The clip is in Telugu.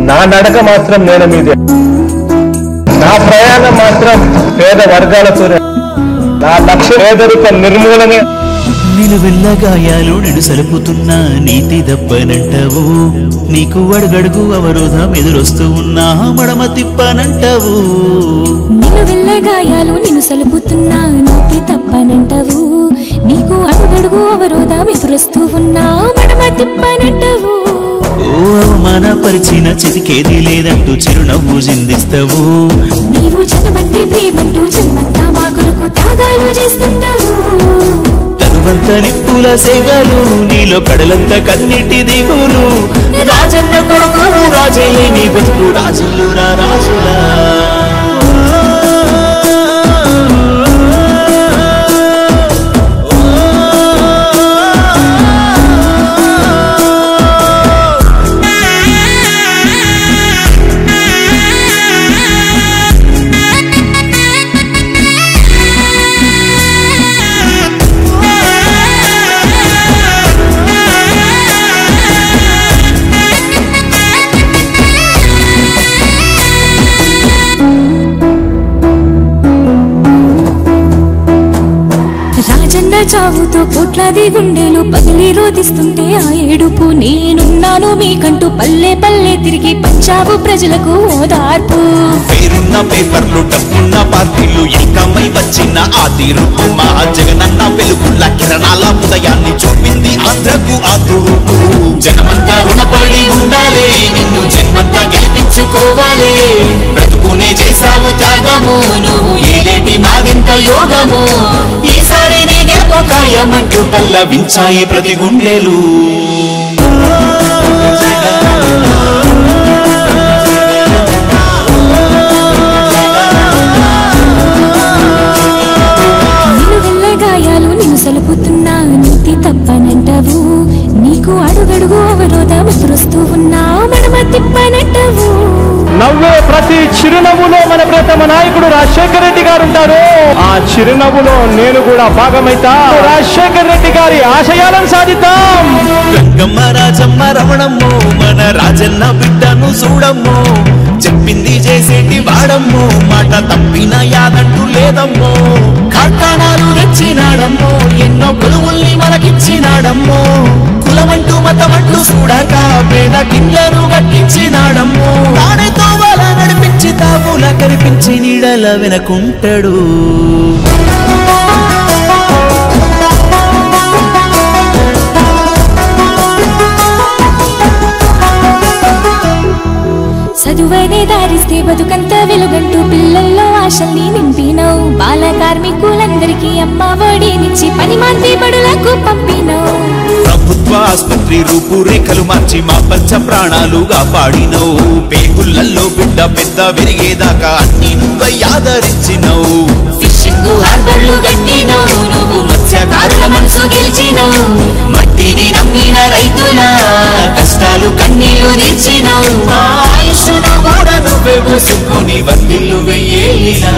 నా నడక మాత్రం నేల మీదే, నా ప్రయాణం మాత్రం పేద వర్గాలతోనే, నా లక్ష్య పేదరిక నిర్మూలనే. నిలువెల్ల గాయాలు నిన్ను సలుపుతున్నా నీతి దప్పనంటావు, నీకు అడుగడుగు అవరోధం ఎదురొస్తూ ఉన్నా మడమ తిప్పనంటావు. నిలువెల్ల గాయాలు నిన్ను సలుపుతున్నా నీతి తప్పనంటావు, నీకు అడుగడుగు అవరోధం ఎదురొస్తూ ఉన్నా మడమ తిప్పనంటావు. ఓ అవమానపరిచిన చితికేది లేదంటూ చిరునవ్వు చిందిస్తావు. నీవు జనమంటే ప్రేమంటూ జన్మంతా మా కొరకు త్యాగాలు చేస్తుంటావు. తనువంత నిప్పుల సేగలు నీలో కడలంత కన్నీటి దిగులు, రాజన్న కొడుకు రాజే నీ బతుకు రాజులు రా రాజులా. చావుతో కోట్లాది గుండెలు పగిలి రోధిస్తుంటే ఆ ఏడుపు, నేనున్నాను మీకంటూ పల్లె పల్లె తిరిగి పంజాబు ప్రజలకు ఓదార్పు. పేరున్న పేపర్లు డబ్బున్న పార్టీలు ఏకమై వచ్చిన ఆ తీరుపు, మా జగనన్న వెలుగుల కిరణాల ఉదయాన్ని చూపింది ఆంధ్రకు ఆ తూర్పు. జనమంతా రుణపడి ఉండాలి, నిన్ను జన్మంతా గెలిపించుకోవాలి. బ్రతుకునే చేసావు త్యాగము, నువ్వు ఏలేటి మావింత యోగము. ఈసారి నీ గెలుపకాయమంటూ పల్లవించాయి ప్రతి గుండెలు. నిలువెల్ల గాయాలు నిన్ను సలుపుతున్నా నీతి తప్పనంటావు, నీకు అడుగడుగు అవరోధం ఎదురొస్తూ ఉన్నా మడమ తిప్పనంటావు. నవ్వే ప్రతి చిరునవ్వులో మన ప్రియతమ నాయకుడు రాజశేఖర రెడ్డి గారు ఉంటారు. ఆ చిరునవ్వులో నేను కూడా భాగమైతా. రాజశేఖర రెడ్డి గారి ఆశయాలను సాధిద్దాం. గంగమ్మ రాజమ్మ రమణమ్మో మన రాజన్న బిడ్డను చూడమ్మో, చెప్పింది చేసేటి వాడమ్మో, మాట తప్పిన యాదంటూ లేదమ్మో. కార్ఖానాలు తెచ్చినాడమ్మో, ఎన్నో కొలువుల్ని మనకిచ్చినాడమ్మో. కులమంటూ మతమంటూ చూడక పేద కిందను కట్టించినాడమ్మో. తానేతో వాళ్ళ నడిపించి తావులా కనిపించి నీడల వెనకుంటాడు. చదువనే దారిస్తే బతుకంత వెలుగంటూ పిల్లల్లో ఆశల్ని నింపినవు. బాల కార్మికులందరికీ అమ్మ ఒడినిచ్చి పని మాంతి బడులకు పంపినవు. ప్రభుత్వ ఆసుపత్రి రూపురేఖలు మార్చి మా పంచ ప్రాణాలుగా పాడినవు. పేగుళ్ళల్లో బిడ్డ పెద్ద విరిగేదాకా అన్ని నువ్వై ఆదరించినవు. ఫిషింగ్ హార్బర్లు కట్టినవు, నువ్వు మత్స్యకారుల మనసు గెలిచినవు. మట్టిని నమ్మిన రైతుల కష్టాలు కన్నీళ్లు తీర్చినవు. ఆయుష్ను కూడా నువ్వే పోసుకొని వందిల్లు వెయ్యేలినా.